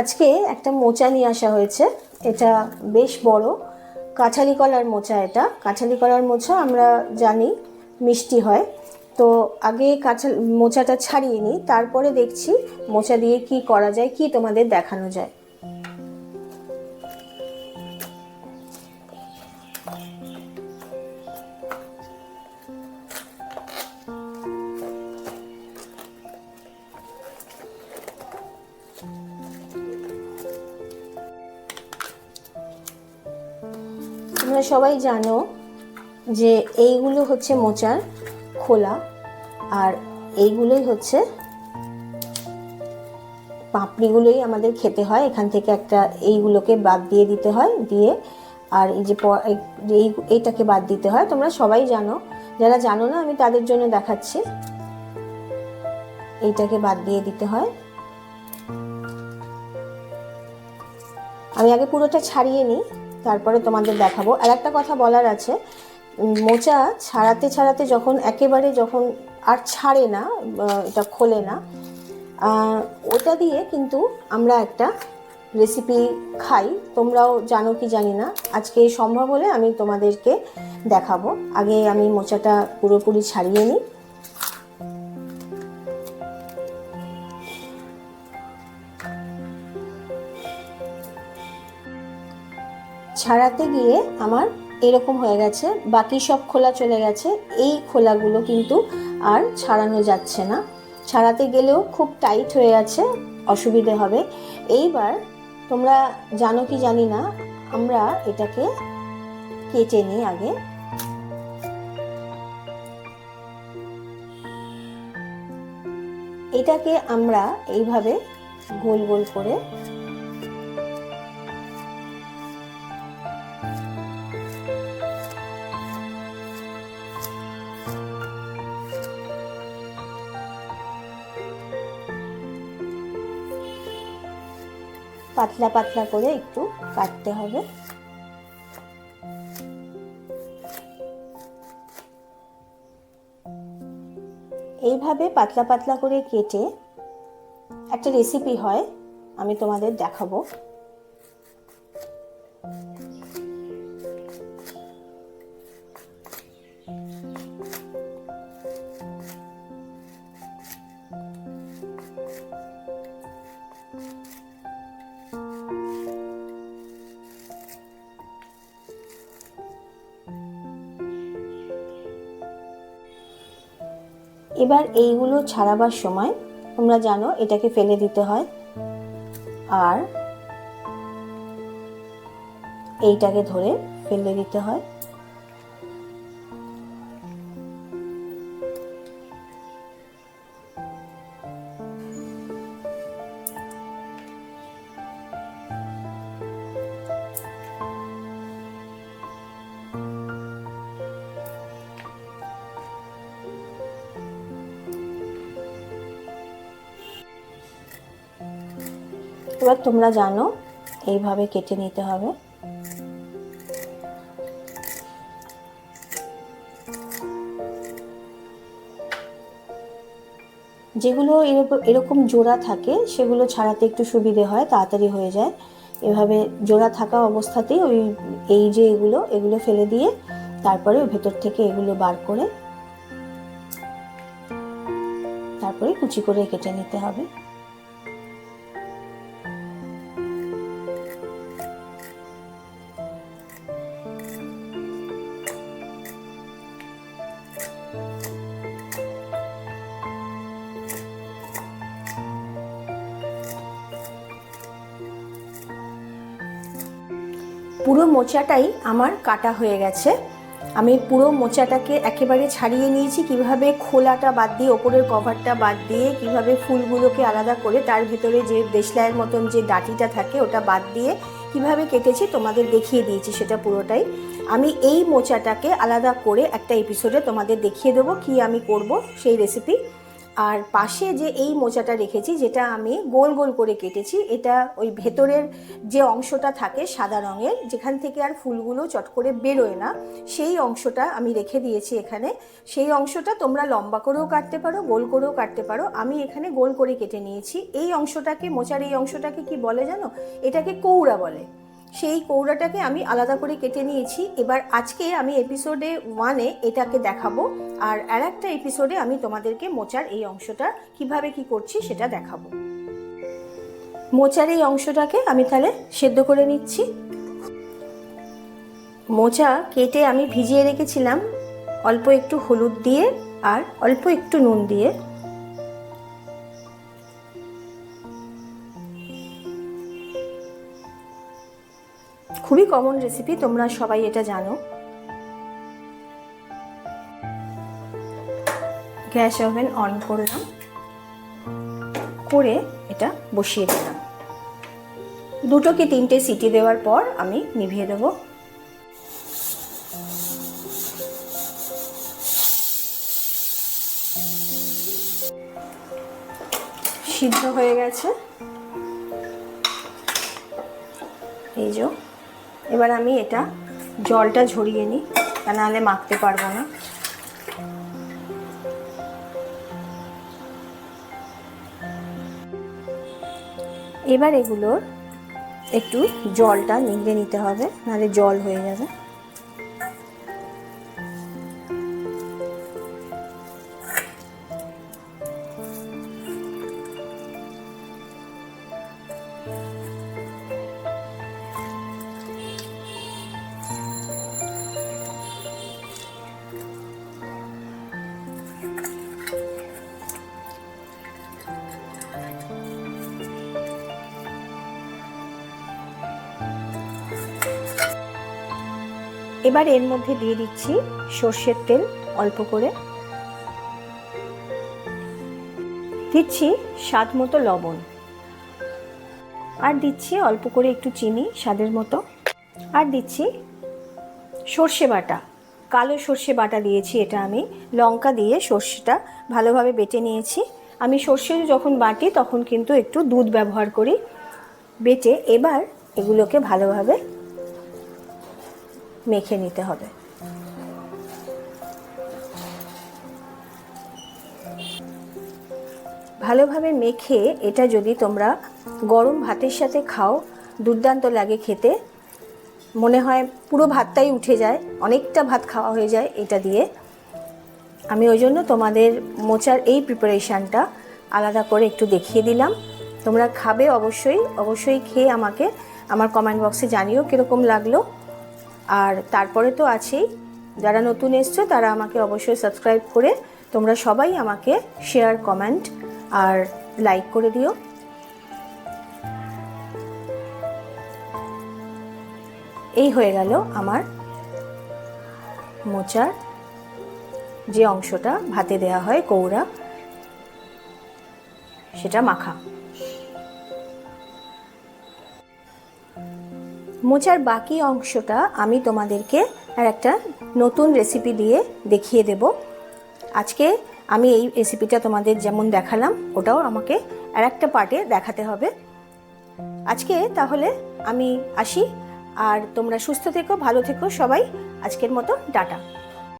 আজকে একটা মোচা নিয়ে আসা হয়েছে। এটা বেশ বড় কাঁঠালি কলার মোচা। এটা কাঁঠালি কলার মোচা আমরা জানি মিষ্টি হয়। তো আগে মোচাটা ছাড়িয়ে নিই, তারপরে দেখছি মোচা দিয়ে কি করা যায়, কি তোমাদের দেখানো যায়। তোমরা সবাই জানো যে এইগুলো হচ্ছে মোচার খোলা, আর এইগুলোই হচ্ছে পাপড়িগুলোই আমাদের খেতে হয়। এখান থেকে একটা এইগুলোকে বাদ দিয়ে দিতে হয়, দিয়ে আর এই যে এইটাকে বাদ দিতে হয়। তোমরা সবাই জানো, যারা জানো না আমি তাদের জন্য দেখাচ্ছি। এইটাকে বাদ দিয়ে দিতে হয়। আমি আগে পুরোটা ছাড়িয়ে নিই, তারপরে তোমাদের দেখাবো। আর একটা কথা বলার আছে, মোচা ছাড়াতে ছাড়াতে যখন একেবারে যখন আর ছাড়ে না, এটা খোলে না, ওটা দিয়ে কিন্তু আমরা একটা রেসিপি খাই। তোমরাও জানো কি জানি না, আজকে সম্ভব হলে আমি তোমাদেরকে দেখাবো। আগে আমি মোচাটা পুরোপুরি ছাড়িয়ে নিই। ছাড়াতে গিয়ে আমার এরকম হয়ে গেছে, বাকি সব খোলা চলে গেছে। এই খোলাগুলো কিন্তু আর ছাড়ানো যাচ্ছে না, ছাড়াতে গেলেও খুব টাইট হয়ে আছে, অসুবিধে হবে। এইবার তোমরা জানো কি জানি না, আমরা এটাকে কেটে নিই আগে। এটাকে আমরা এইভাবে গোল গোল করে পাতলা পাতলা করে একটু কাটতে হবে। এইভাবে পাতলা পাতলা করে কেটে একটা রেসিপি হয়, আমি তোমাদের দেখাবো। এবার এইগুলো ছাড়াবার সময় তোমরা জানো এটাকে ফেলে দিতে হয়, আর এইটাকে ধরে ফেলে দিতে হয়। এবার তোমরা জানো এইভাবে কেটে নিতে হবে। যেগুলো এরকম জোড়া থাকে সেগুলো ছাড়াতে একটু সুবিধে হয়, তাড়াতাড়ি হয়ে যায়। এভাবে জোড়া থাকা অবস্থাতেই এই যে এগুলো ফেলে দিয়ে তারপরে ভেতর থেকে এগুলো বার করে তারপরে কুচি করে কেটে নিতে হবে। পুরো মোচাটাই আমার কাটা হয়ে গেছে। আমি পুরো মোচাটাকে একেবারে ছাড়িয়ে নিয়েছি, কিভাবে খোলাটা বাদ দিয়ে, ওপরের কভারটা বাদ দিয়ে, কিভাবে ফুলগুলোকে আলাদা করে তার ভেতরে যে দেশলাইয়ের মতন যে ডাঁটিটা থাকে ওটা বাদ দিয়ে কিভাবে কেটেছি তোমাদের দেখিয়ে দিয়েছি সেটা পুরোটাই। আমি এই মোচাটাকে আলাদা করে একটা এপিসোডে তোমাদের দেখিয়ে দেবো কি আমি করব সেই রেসিপি। আর পাশে যে এই মোচাটা রেখেছি, যেটা আমি গোল গোল করে কেটেছি, এটা ওই ভেতরের যে অংশটা থাকে সাদা রঙের, যেখান থেকে আর ফুলগুলো চট করে বেরোয় না, সেই অংশটা আমি রেখে দিয়েছি এখানে। সেই অংশটা তোমরা লম্বা করেও কাটতে পারো, গোল করেও কাটতে পারো। আমি এখানে গোল করে কেটে নিয়েছি। এই অংশটাকে, মোচার এই অংশটাকে কি বলে জানো? এটাকে কৌড়া বলে। সেই কৌড়াটাকে আমি আলাদা করে কেটে নিয়েছি। এবার আজকে আমি এপিসোডে 1-এ এটাকে দেখাবো, আর একটা এপিসোডে আমি তোমাদেরকে মোচার এই অংশটা কিভাবে কি করছি সেটা দেখাবো। মোচার এই অংশটাকে আমি তাহলে সেদ্ধ করে নিচ্ছি। মোচা কেটে আমি ভিজিয়ে রেখেছিলাম অল্প একটু হলুদ দিয়ে আর অল্প একটু নুন দিয়ে। খুবই কমন রেসিপি, তোমরা সবাই এটা জানো। গ্যাস ওভেন অন করলাম, করে এটা বসিয়ে দিলাম। 2 কি 3টে সিটি দেওয়ার পর আমি নিভিয়ে দেব। সিদ্ধ হয়ে গেছে এই যে। এবার আমি এটা জলটা ঝরিয়ে নিই, তা নাহলে মাখতে পারবো না। এবার এগুলোর একটু জলটা নিংড়ে নিতে হবে, নাহলে জল হয়ে যাবে। এবার এর মধ্যে দিয়ে দিচ্ছি সর্ষের তেল অল্প করে, দিচ্ছি স্বাদ মতো লবণ, আর দিচ্ছি অল্প করে একটু চিনি স্বাদের মতো, আর দিচ্ছি সর্ষে বাটা, কালো সর্ষে বাটা দিয়েছি। এটা আমি লঙ্কা দিয়ে সর্ষেটা ভালোভাবে বেটে নিয়েছি। আমি সর্ষে যখন বাটি তখন কিন্তু একটু দুধ ব্যবহার করি বেটে। এবার এগুলোকে ভালোভাবে মেখে নিতে হবে। ভালোভাবে মেখে এটা যদি তোমরা গরম ভাতের সাথে খাও, দুর্দান্ত লাগে খেতে। মনে হয় পুরো ভাতটাই উঠে যায়, অনেকটা ভাত খাওয়া হয়ে যায় এটা দিয়ে। আমি ওই জন্য তোমাদের মোচার এই প্রিপারেশানটা আলাদা করে একটু দেখিয়ে দিলাম। তোমরা খাবে অবশ্যই, অবশ্যই খেয়ে আমাকে আমার কমেন্ট বক্সে জানিও কীরকম লাগলো। আর তারপরে তো আছেই, যারা নতুন এসছো তারা আমাকে অবশ্যই সাবস্ক্রাইব করে তোমরা সবাই আমাকে শেয়ার, কমেন্ট আর লাইক করে দিও। এই হয়ে গেল আমার মোচার যে অংশটা ভাতে দেয়া হয় কৌড়া, সেটা মাখা। মোচার বাকি অংশটা আমি তোমাদেরকে আর একটা নতুন রেসিপি দিয়ে দেখিয়ে দেব। আজকে আমি এই রেসিপিটা তোমাদের যেমন দেখালাম, ওটাও আমাকে আর একটা পার্টে দেখাতে হবে। আজকে তাহলে আমি আসি, আর তোমরা সুস্থ থেকো, ভালো থেকো সবাই। আজকের মতো টাটা।